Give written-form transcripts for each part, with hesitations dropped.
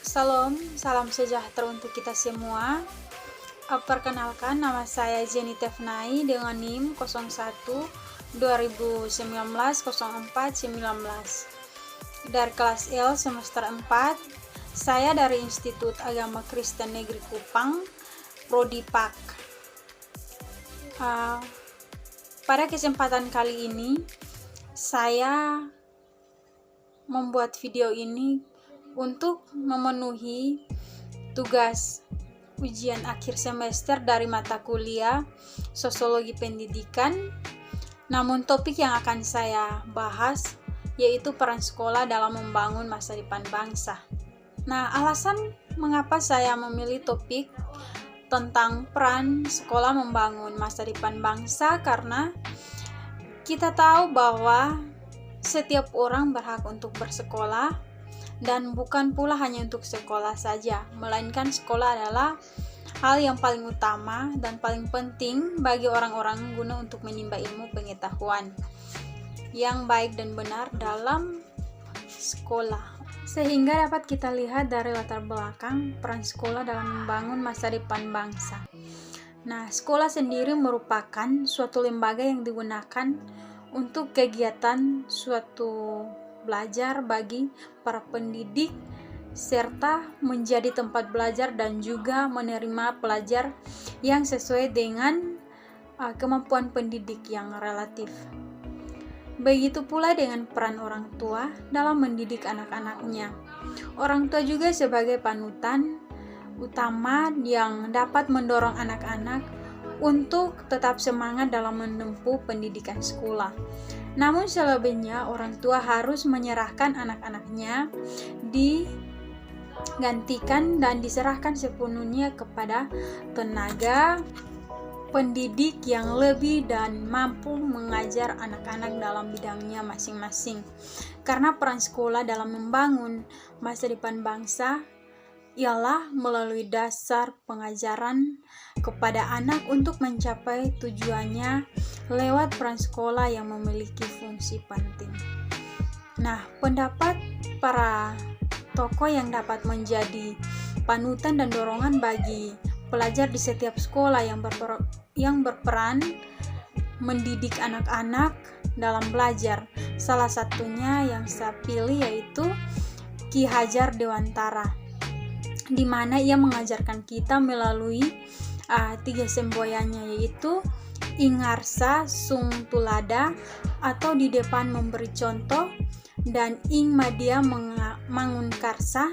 Salam sejahtera untuk kita semua. Perkenalkan, nama saya Jenny Tefnai dengan NIM 01 2019 04 19 dari kelas L semester 4. Saya dari Institut Agama Kristen Negeri Kupang, Prodi PAK. Pada kesempatan kali ini saya membuat video ini untuk memenuhi tugas ujian akhir semester dari mata kuliah Sosiologi Pendidikan. Namun topik yang akan saya bahas yaitu peran sekolah dalam membangun masa depan bangsa. Nah, alasan mengapa saya memilih topik tentang peran sekolah membangun masa depan bangsa karena kita tahu bahwa setiap orang berhak untuk bersekolah, dan bukan pula hanya untuk sekolah saja, melainkan sekolah adalah hal yang paling utama dan paling penting bagi orang-orang guna untuk menimba ilmu pengetahuan yang baik dan benar dalam sekolah. Sehingga dapat kita lihat dari latar belakang peran sekolah dalam membangun masa depan bangsa. Nah, sekolah sendiri merupakan suatu lembaga yang digunakan untuk kegiatan suatu belajar bagi para pendidik serta menjadi tempat belajar dan juga menerima pelajar yang sesuai dengan kemampuan pendidik yang relatif. Begitu pula dengan peran orang tua dalam mendidik anak-anaknya. Orang tua juga sebagai panutan utama yang dapat mendorong anak-anak untuk tetap semangat dalam menempuh pendidikan sekolah. Namun selebihnya orang tua harus menyerahkan anak-anaknya, digantikan dan diserahkan sepenuhnya kepada tenaga pendidik yang lebih dan mampu mengajar anak-anak dalam bidangnya masing-masing. Karena peran sekolah dalam membangun masa depan bangsa ialah melalui dasar pengajaran kepada anak untuk mencapai tujuannya lewat peran sekolah yang memiliki fungsi penting. Nah, pendapat para tokoh yang dapat menjadi panutan dan dorongan bagi pelajar di setiap sekolah yang berperan mendidik anak-anak dalam belajar. Salah satunya yang saya pilih yaitu Ki Hajar Dewantara, di mana ia mengajarkan kita melalui 3 semboyannya, yaitu Ingarsa Sung Tulada atau di depan memberi contoh, dan Ing Madia Mangunkarsa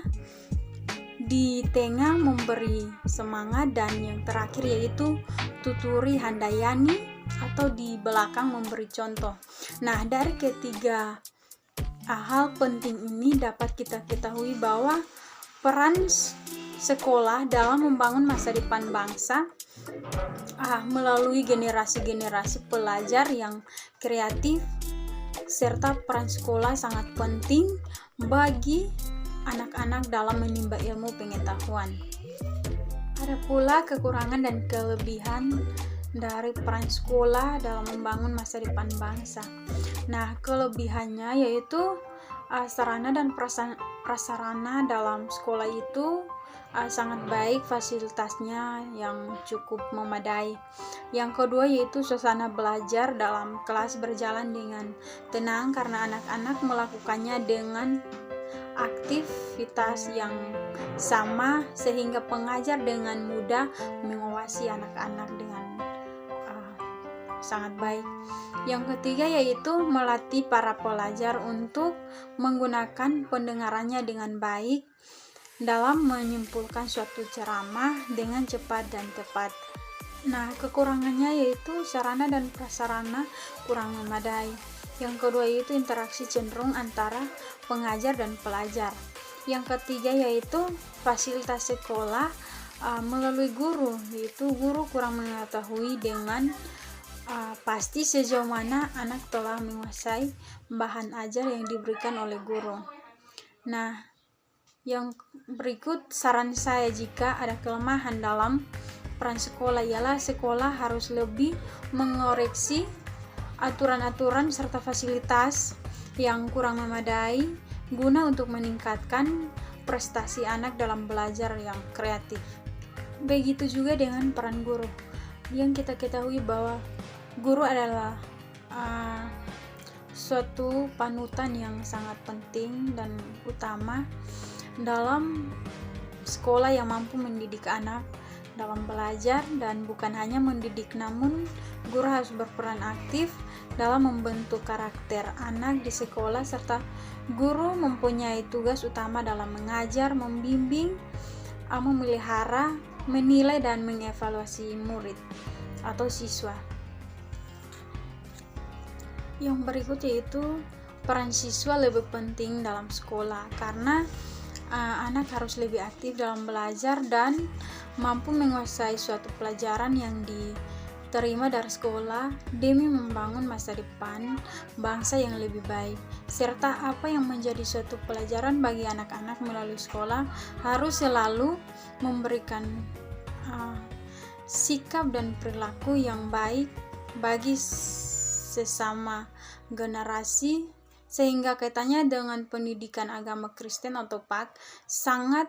di tengah memberi semangat, dan yang terakhir yaitu Tuturi Handayani atau di belakang memberi contoh. Nah, dari ketiga hal penting ini dapat kita ketahui bahwa peran sekolah dalam membangun masa depan bangsa melalui generasi-generasi pelajar yang kreatif, serta peran sekolah sangat penting bagi anak-anak dalam menimba ilmu pengetahuan. Ada pula kekurangan dan kelebihan dari peran sekolah dalam membangun masa depan bangsa. Nah, kelebihannya yaitu sarana dan prasarana dalam sekolah itu sangat baik, fasilitasnya yang cukup memadai. Yang kedua yaitu suasana belajar dalam kelas berjalan dengan tenang karena anak-anak melakukannya dengan aktivitas yang sama sehingga pengajar dengan mudah mengawasi anak-anak dengan sangat baik. Yang ketiga yaitu melatih para pelajar untuk menggunakan pendengarannya dengan baik dalam menyimpulkan suatu ceramah dengan cepat dan tepat. Nah, kekurangannya yaitu sarana dan prasarana kurang memadai. Yang kedua yaitu interaksi cenderung antara pengajar dan pelajar. Yang ketiga yaitu fasilitas sekolah melalui guru, yaitu guru kurang mengetahui dengan pasti sejauh mana anak telah menguasai bahan ajar yang diberikan oleh guru. Nah, yang berikut saran saya jika ada kelemahan dalam peran sekolah ialah sekolah harus lebih mengoreksi aturan-aturan serta fasilitas yang kurang memadai guna untuk meningkatkan prestasi anak dalam belajar yang kreatif. Begitu juga dengan peran guru, yang kita ketahui bahwa guru adalah suatu panutan yang sangat penting dan utama dalam sekolah yang mampu mendidik anak dalam belajar. Dan bukan hanya mendidik, namun guru harus berperan aktif dalam membentuk karakter anak di sekolah, serta guru mempunyai tugas utama dalam mengajar, membimbing, memelihara, menilai dan mengevaluasi murid atau siswa. Yang berikut yaitu peran siswa lebih penting dalam sekolah, karena anak harus lebih aktif dalam belajar dan mampu menguasai suatu pelajaran yang diterima dari sekolah demi membangun masa depan bangsa yang lebih baik. Serta apa yang menjadi suatu pelajaran bagi anak-anak melalui sekolah harus selalu memberikan sikap dan perilaku yang baik bagi sesama generasi, sehingga kaitannya dengan pendidikan agama Kristen atau PAK sangat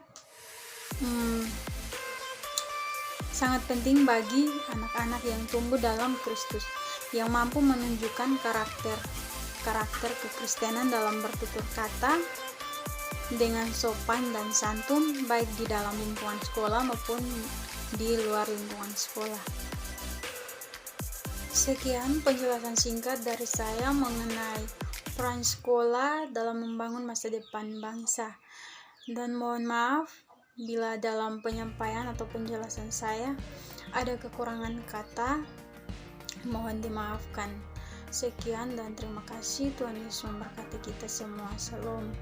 penting bagi anak-anak yang tumbuh dalam Kristus, yang mampu menunjukkan karakter kekristenan dalam bertutur kata dengan sopan dan santun, baik di dalam lingkungan sekolah maupun di luar lingkungan sekolah. Sekian penjelasan singkat dari saya mengenai peran sekolah dalam membangun masa depan bangsa, dan mohon maaf bila dalam penyampaian atau penjelasan saya ada kekurangan kata, mohon dimaafkan. Sekian dan terima kasih. Tuhan Yesus memberkati kita semua. Shalom.